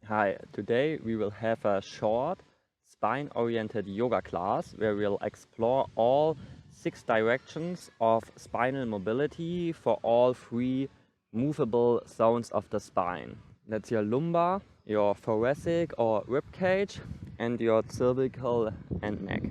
Hi, today we will have a short spine-oriented yoga class where we'll explore all 6 directions of spinal mobility for all 3 movable zones of the spine. That's your lumbar, your thoracic or rib cage, and your cervical and neck.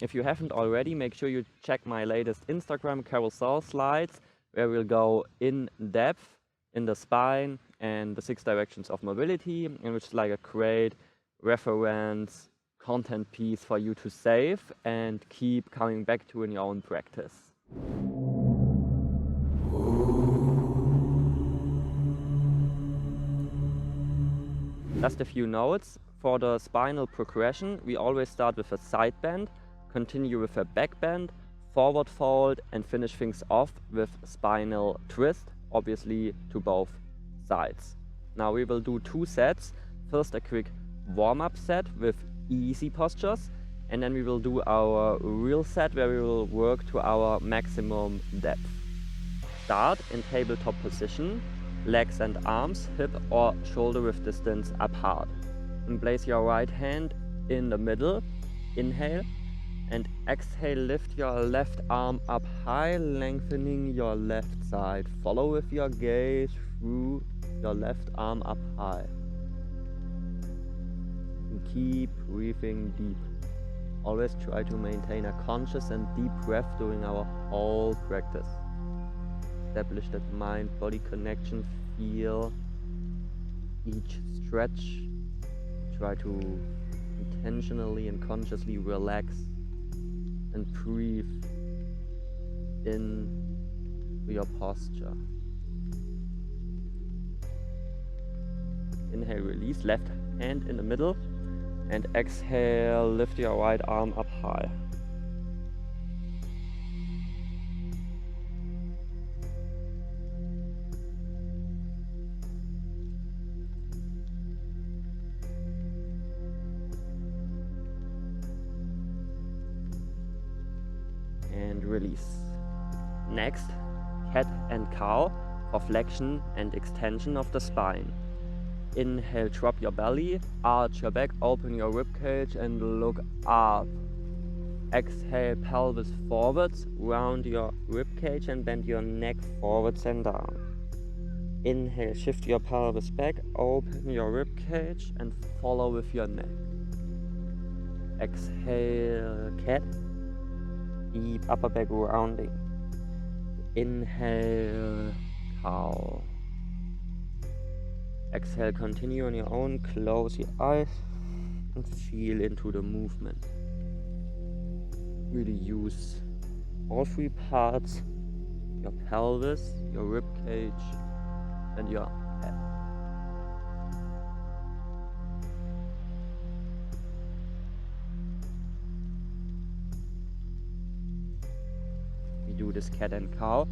If you haven't already, make sure you check my latest Instagram carousel slides where we'll go in depth in the spine and the 6 directions of mobility, and which is like a great reference content piece for you to save and keep coming back to in your own practice. Just a few notes. For the spinal progression, we always start with a side bend, continue with a back bend, forward fold, and finish things off with spinal twist, obviously to both sides. Now we will do 2 sets. First a quick warm-up set with easy postures, and then we will do our real set where we will work to our maximum depth. Start in tabletop position, legs and arms hip or shoulder width distance apart. And place your right hand in the middle, inhale, and exhale, lift your left arm up high, lengthening your left side. Follow with your gaze through your left arm up high. And keep breathing deep. Always try to maintain a conscious and deep breath during our whole practice. Establish that mind-body connection, feel each stretch. Try to intentionally and consciously relax and breathe in to your posture. Inhale, release, left hand in the middle, and exhale, lift your right arm up high. And release. Next, cat and cow for flexion and extension of the spine. Inhale, drop your belly, arch your back, open your ribcage and look up. Exhale, pelvis forwards, round your ribcage and bend your neck forwards and down. Inhale, shift your pelvis back, open your ribcage and follow with your neck. Exhale, cat. Deep upper back rounding. Inhale, cow. Exhale, continue on your own. Close your eyes and feel into the movement. Really use all 3 parts, your pelvis, your rib cage, and your head. We do this cat and cow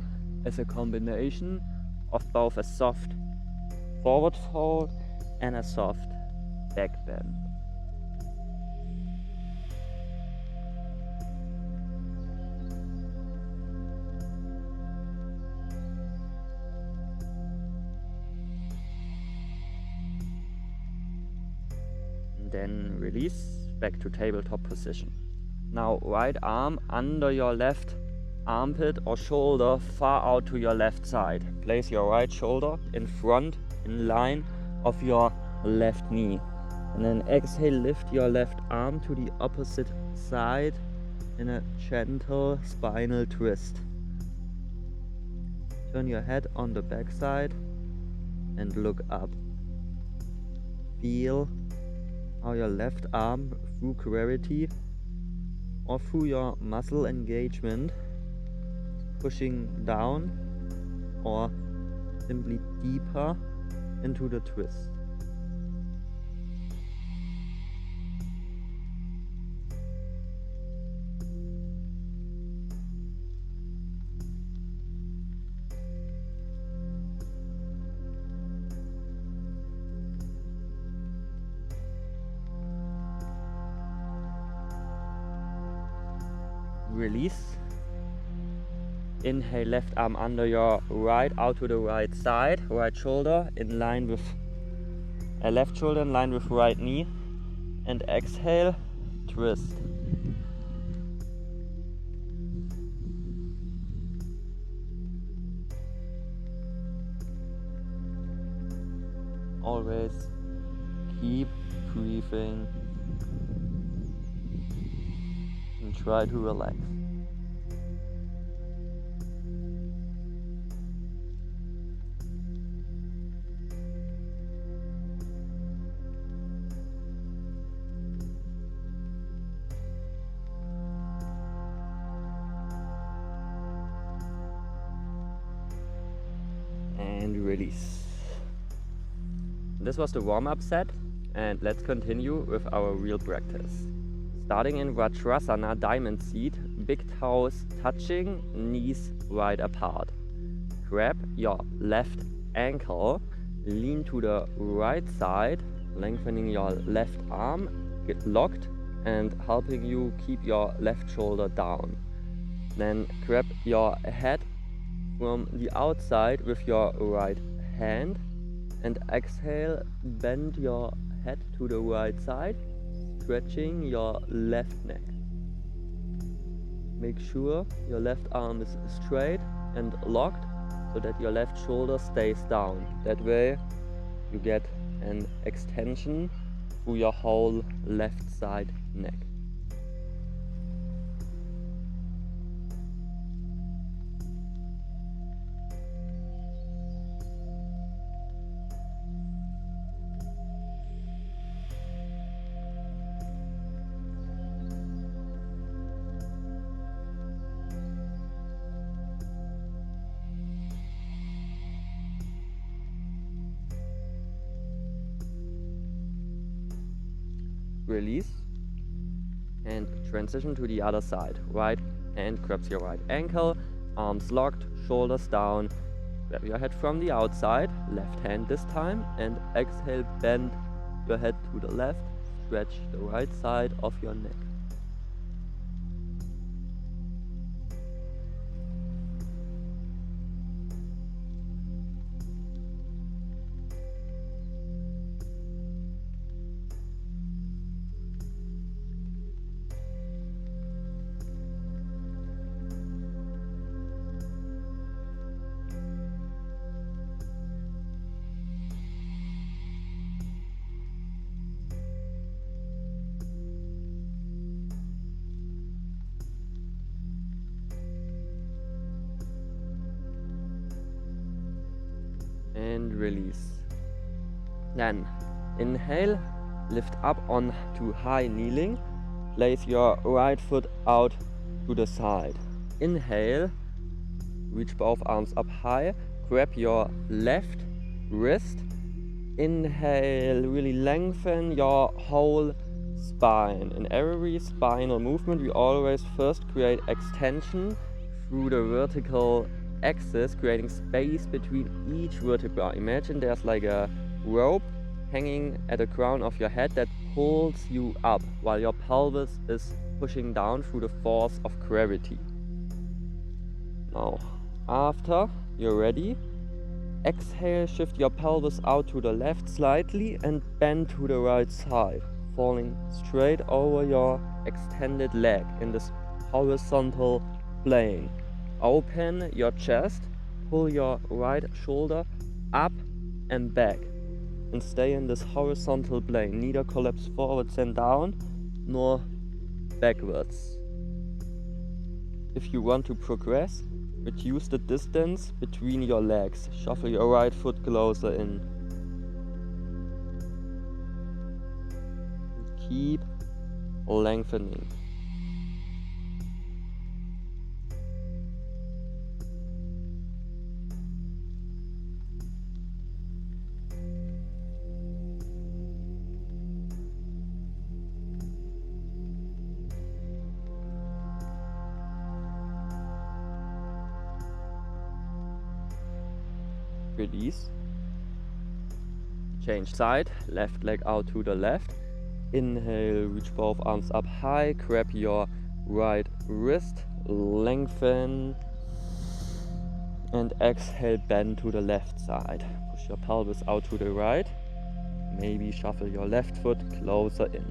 as a combination of both a soft forward fold and a soft back bend. And then release back to tabletop position. Now right arm under your left armpit or shoulder far out to your left side. Place your right shoulder in front in line of your left knee. And then exhale, lift your left arm to the opposite side in a gentle spinal twist. Turn your head on the back side and look up. Feel how your left arm, through gravity or through your muscle engagement, pushing down or simply deeper into the twist. Release. Inhale, left arm under your right, out to the right side, right shoulder in line with A left shoulder in line with right knee. And exhale, twist. Always keep breathing and try to relax. And release. This was the warm-up set, and let's continue with our real practice. Starting in Vajrasana, diamond seat, big toes touching, knees wide apart. Grab your left ankle, lean to the right side, lengthening your left arm, get locked and helping you keep your left shoulder down. Then grab your head from the outside with your right hand and exhale, bend your head to the right side, stretching your left neck. Make sure your left arm is straight and locked so that your left shoulder stays down. That way you get an extension through your whole left side neck. Release and transition to the other side. Right hand grabs your right ankle, arms locked, shoulders down. Grab your head from the outside, left hand this time, and exhale, bend your head to the left, stretch the right side of your neck. And release. Then inhale, lift up on to high kneeling, place your right foot out to the side. Inhale, reach both arms up high, grab your left wrist. Inhale, really lengthen your whole spine. In every spinal movement we always first create extension through the vertical axis, creating space between each vertebra. Imagine there's like a rope hanging at the crown of your head that pulls you up while your pelvis is pushing down through the force of gravity. Now, after you're ready, exhale, shift your pelvis out to the left slightly and bend to the right side, falling straight over your extended leg in this horizontal plane. Open your chest, pull your right shoulder up and back, and stay in this horizontal plane. Neither collapse forwards and down, nor backwards. If you want to progress, reduce the distance between your legs. Shuffle your right foot closer in. Keep lengthening. Release. Change side, left leg out to the left. Inhale, reach both arms up high, grab your right wrist, lengthen, and exhale, bend to the left side. Push your pelvis out to the right, Maybe shuffle your left foot closer in.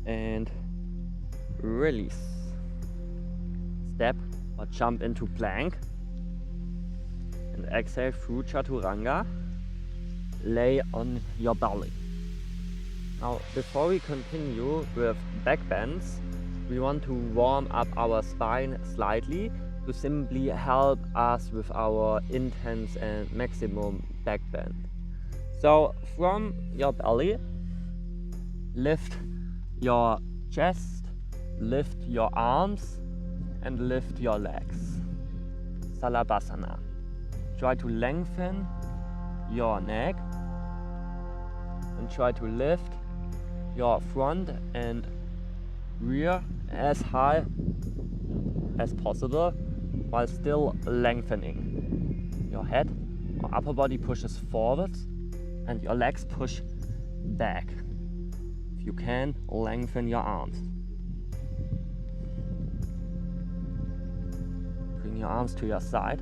And release. Step or jump into plank. And exhale through chaturanga. Lay on your belly. Now, before we continue with back bends, we want to warm up our spine slightly to simply help us with our intense and maximum back bend. So, from your belly, lift your chest, lift your arms, and lift your legs. Salabhasana. Try to lengthen your neck and try to lift your front and rear as high as possible while still lengthening. Your head or upper body pushes forwards and your legs push back. If you can, lengthen your arms. Bring your arms to your side.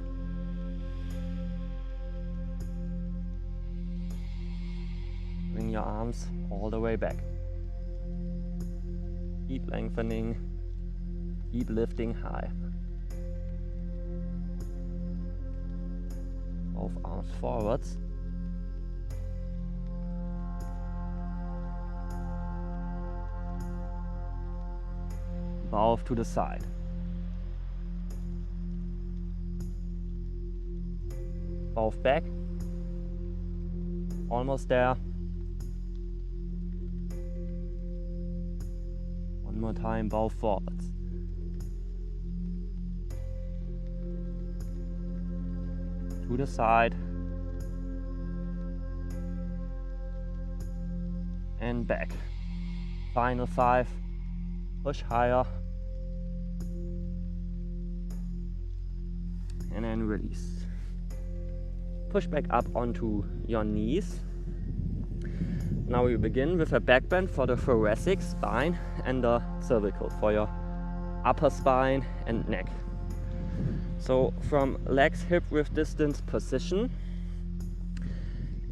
Bring your arms all the way back. Keep lengthening, keep lifting high. Both arms forwards. Bow to the side. Bow back. Almost there. One more time, bow forwards. To the side. And back. Final 5. Push higher. And then release. Push back up onto your knees. Now we begin with a back bend for the thoracic spine and the cervical for your upper spine and neck. So from legs hip width distance position,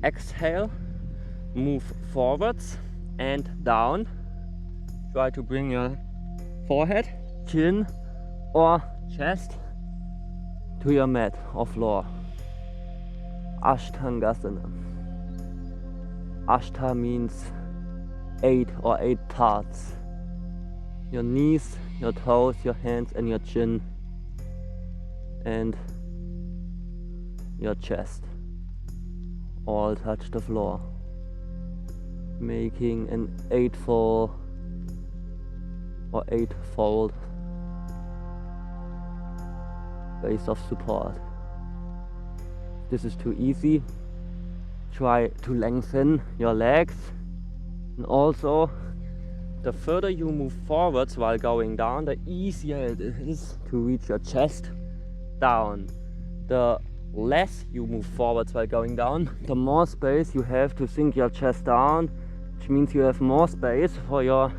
exhale, move forwards and down. Try to bring your forehead, chin or chest to your mat or floor. Ashtangasana. Ashta means 8 or 8 parts. Your knees, your toes, your hands and your chin and your chest all touch the floor, making an 8-fold or 8-fold base of support. This is too easy. Try to lengthen your legs, and also the further you move forwards while going down, the easier it is to reach your chest down. The less you move forwards while going down, the more space you have to sink your chest down, which means you have more space for your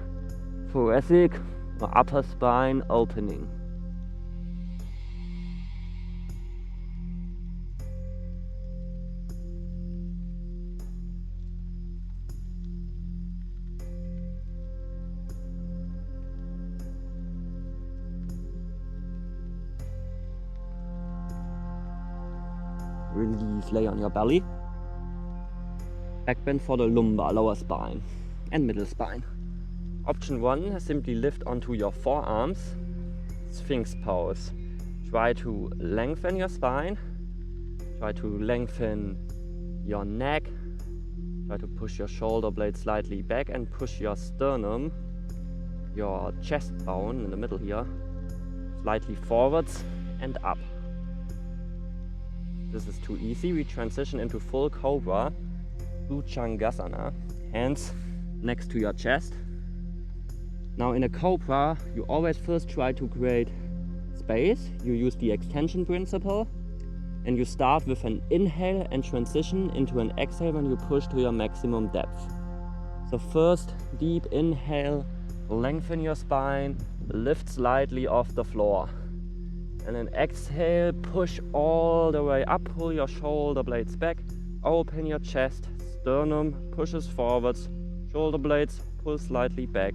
thoracic or upper spine opening. Release, lay on your belly. Back bend for the lumbar, lower spine and middle spine. Option 1, simply lift onto your forearms, Sphinx pose. Try to lengthen your spine, try to lengthen your neck, try to push your shoulder blade slightly back and push your sternum, your chest bone in the middle here, slightly forwards and up. This is too easy. We transition into full cobra. Bhujangasana, hands next to your chest. Now in a cobra, you always first try to create space. You use the extension principle, and you start with an inhale and transition into an exhale when you push to your maximum depth. So first, deep inhale, lengthen your spine, lift slightly off the floor. And then exhale, push all the way up, pull your shoulder blades back, open your chest, sternum pushes forwards, shoulder blades pull slightly back,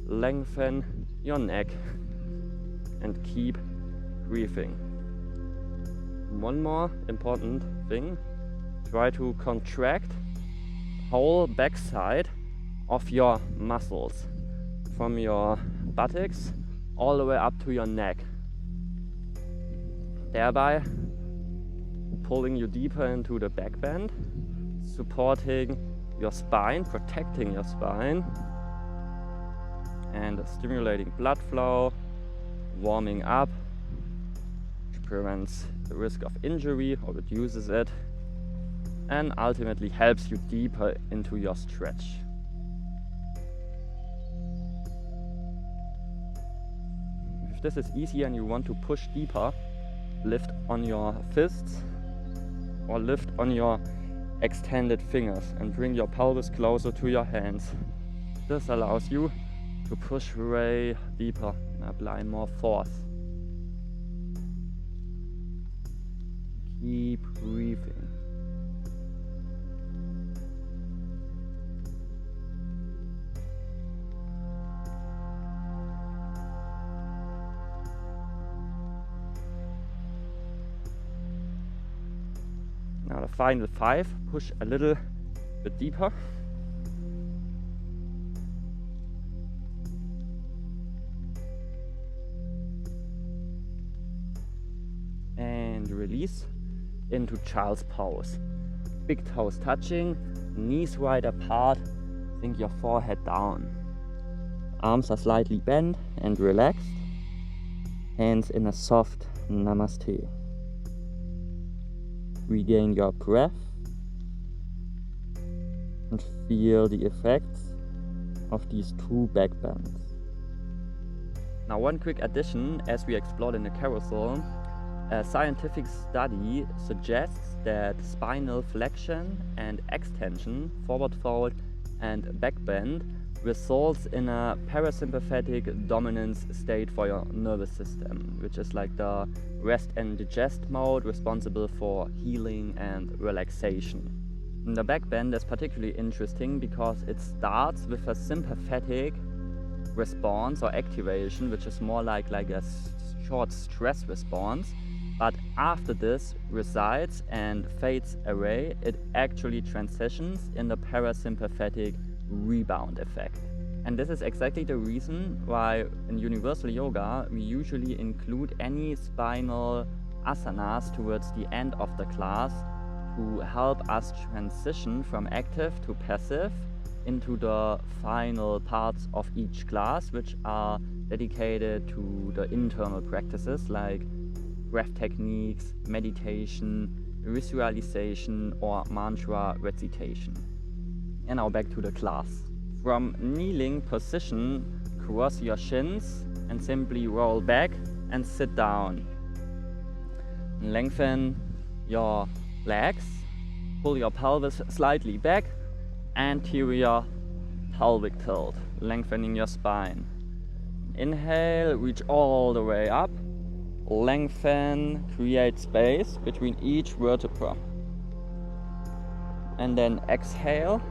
lengthen your neck, and keep breathing. One more important thing, try to contract whole backside of your muscles, from your buttocks all the way up to your neck, thereby pulling you deeper into the back bend, supporting your spine, protecting your spine, and stimulating blood flow, warming up, which prevents the risk of injury or reduces it, and ultimately helps you deeper into your stretch. If this is easier and you want to push deeper, lift on your fists or lift on your extended fingers and bring your pelvis closer to your hands. This allows you to push way deeper and apply more force. Keep breathing. Now the final 5, push a little bit deeper. And release into child's pose. Big toes touching, knees wide apart, sink your forehead down. Arms are slightly bent and relaxed. Hands in a soft namaste. Regain your breath and feel the effects of these 2 back bends. Now one quick addition, as we explored in the carousel, a scientific study suggests that spinal flexion and extension, forward fold and back bend, results in a parasympathetic dominance state for your nervous system, which is like the rest and digest mode responsible for healing and relaxation. And the back bend is particularly interesting because it starts with a sympathetic response or activation, which is more like a short stress response. But after this resides and fades away, it actually transitions in the parasympathetic rebound effect. And this is exactly the reason why in universal yoga we usually include any spinal asanas towards the end of the class to help us transition from active to passive into the final parts of each class, which are dedicated to the internal practices like breath techniques, meditation, visualization, or mantra recitation. And now back to the class. From kneeling position, cross your shins and simply roll back and sit down. Lengthen your legs, pull your pelvis slightly back, anterior pelvic tilt, lengthening your spine. Inhale, reach all the way up, lengthen, create space between each vertebra. And then exhale,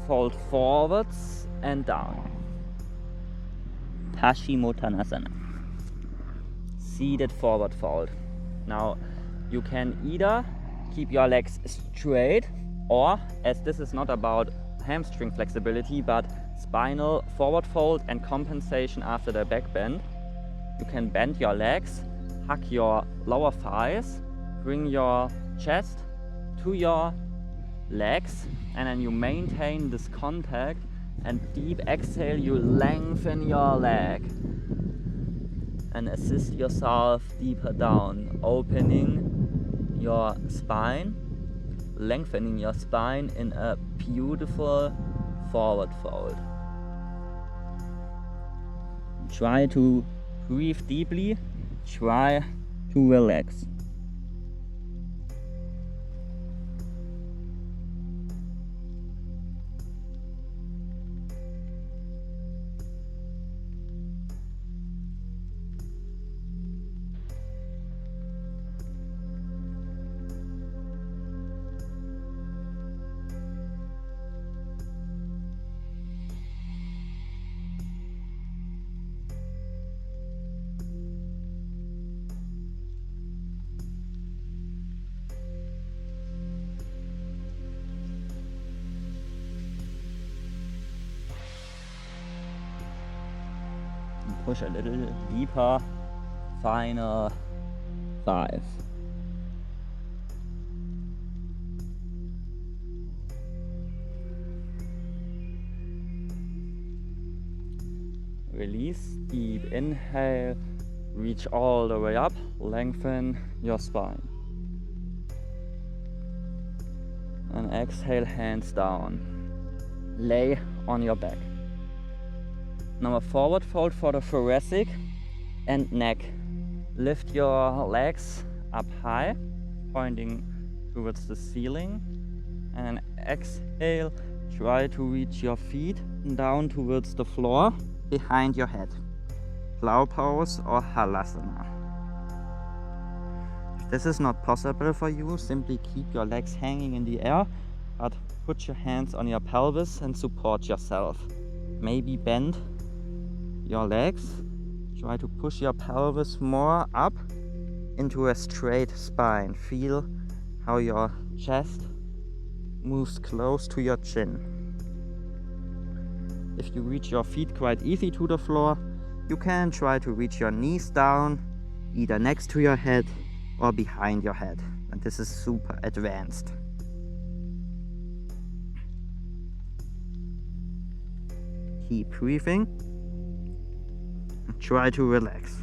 fold forwards and down. Paschimottanasana. Seated forward fold. Now you can either keep your legs straight, or, as this is not about hamstring flexibility but spinal forward fold and compensation after the back bend, you can bend your legs, hug your lower thighs, bring your chest to your legs, and then you maintain this contact, and deep exhale, you lengthen your leg and assist yourself deeper down, opening your spine lengthening your spine in a beautiful forward fold. Try to breathe deeply, try to relax. Push a little deeper. Final 5. Release, deep inhale, reach all the way up, lengthen your spine. And exhale, hands down. Lay on your back. Now a forward fold for the thoracic and neck. Lift your legs up high, pointing towards the ceiling. And exhale, try to reach your feet down towards the floor behind your head. Plow pose or halasana. If this is not possible for you, simply keep your legs hanging in the air, but put your hands on your pelvis and support yourself. Maybe bend your legs. Try to push your pelvis more up into a straight spine. Feel how your chest moves close to your chin. If you reach your feet quite easy to the floor, you can try to reach your knees down, either next to your head or behind your head. And this is super advanced. Keep breathing. Try to relax.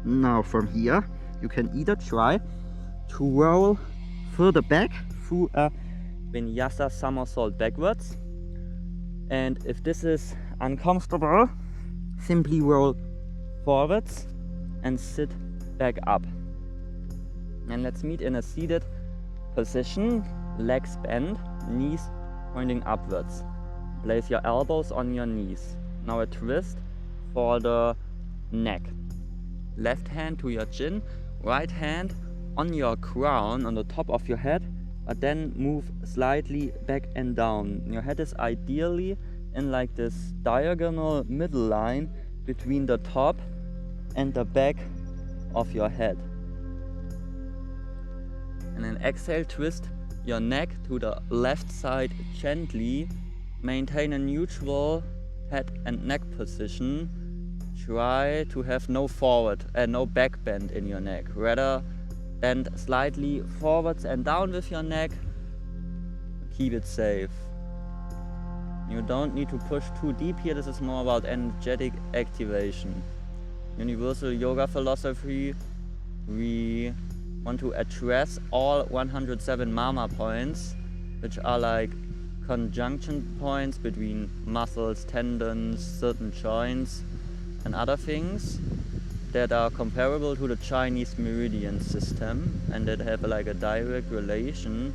Now from here, you can either try to roll further back through a vinyasa somersault backwards. And if this is uncomfortable, simply roll forwards and sit back up. And let's meet in a seated position, legs bent, knees pointing upwards. Place your elbows on your knees. Now a twist for the neck. Left hand to your chin, right hand on your crown, on the top of your head, but then move slightly back and down. Your head is ideally in like this diagonal middle line between the top and the back of your head. And then exhale, twist your neck to the left side gently. Maintain a neutral head and neck position. Try to have no forward and no back bend in your neck. Rather bend slightly forwards and down with your neck. Keep it safe. You don't need to push too deep here. This is more about energetic activation. Universal yoga philosophy, we want to address all 107 mama points, which are like conjunction points between muscles, tendons, certain joints, and other things that are comparable to the Chinese meridian system and that have like a direct relation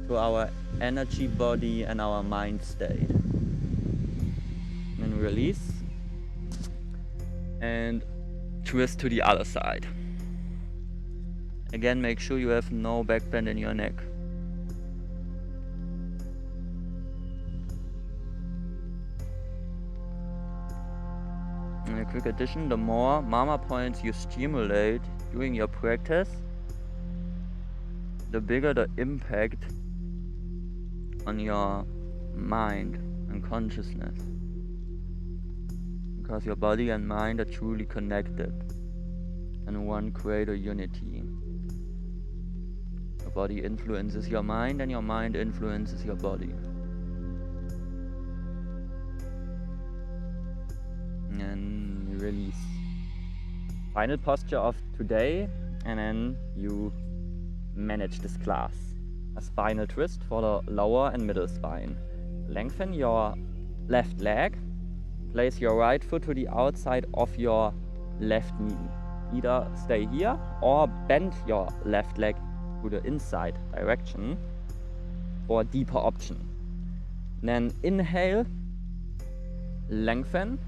to our energy body and our mind state. And release and twist to the other side. Again, make sure you have no back bend in your neck. And a quick addition, the more mama points you stimulate during your practice, the bigger the impact on your mind and consciousness. Because your body and mind are truly connected in one greater unity. Your body influences your mind and your mind influences your body. And you release. Final posture of today, and then you manage this class. A spinal twist for the lower and middle spine. Lengthen your left leg. Place your right foot to the outside of your left knee. Either stay here or bend your left leg to the inside direction for a deeper option. Then inhale, lengthen,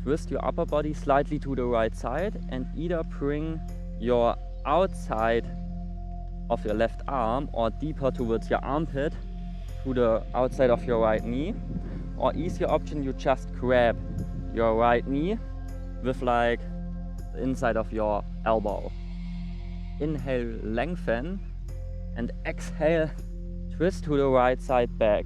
twist your upper body slightly to the right side and either bring your outside of your left arm or deeper towards your armpit to the outside of your right knee. Or easier option, you just grab your right knee with like the inside of your elbow. Inhale, lengthen, and exhale, twist to the right side back.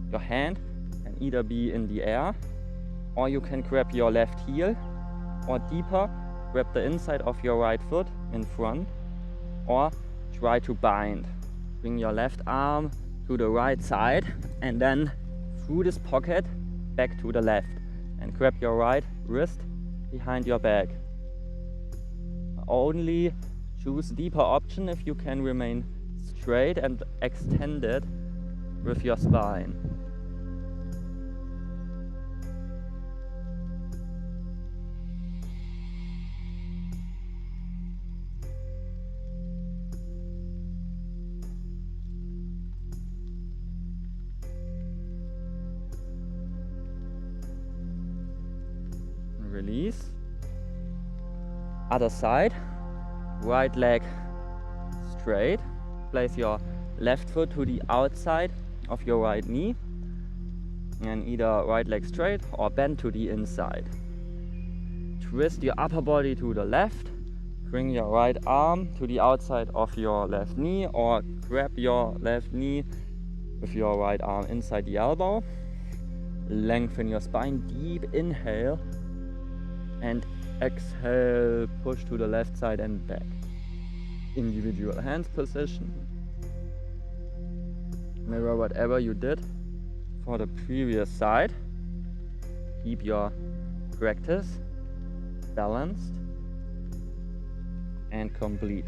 Your hand can either be in the air, or you can grab your left heel, or deeper, grab the inside of your right foot in front, or try to bind. Bring your left arm to the right side and then through this pocket back to the left, and grab your right wrist behind your back. Only choose deeper option if you can remain straight and extended with your spine. Release. Other side. Right leg straight. Place your left foot to the outside of your right knee. And either right leg straight or bend to the inside. Twist your upper body to the left. Bring your right arm to the outside of your left knee, or grab your left knee with your right arm inside the elbow. Lengthen your spine. Deep inhale. And exhale, push to the left side and back. Individual hands position. Mirror whatever you did for the previous side. Keep your practice balanced and complete.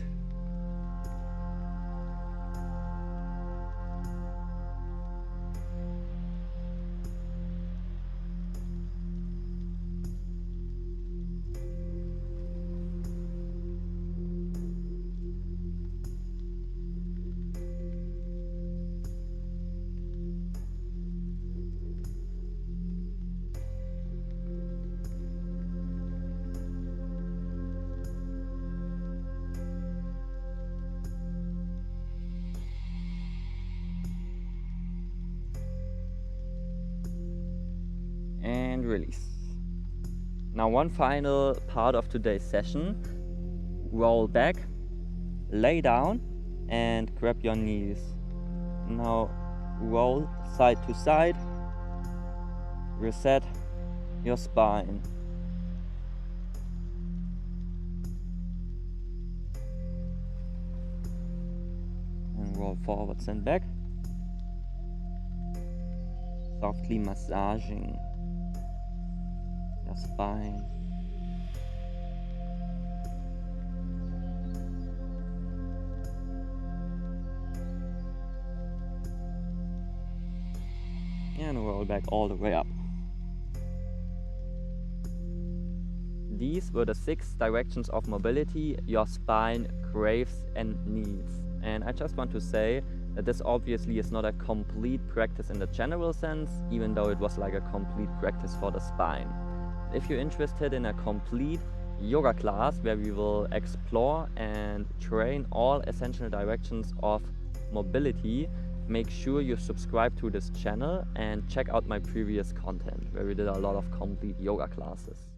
And release. Now one final part of today's session. Roll back, lay down and grab your knees. Now roll side to side. Reset your spine. And roll forwards and back. Softly massaging your spine. And roll back all the way up. These were the 6 directions of mobility your spine craves and needs. And I just want to say that this obviously is not a complete practice in the general sense, even though it was like a complete practice for the spine. If you're interested in a complete yoga class where we will explore and train all essential directions of mobility, make sure you subscribe to this channel and check out my previous content where we did a lot of complete yoga classes.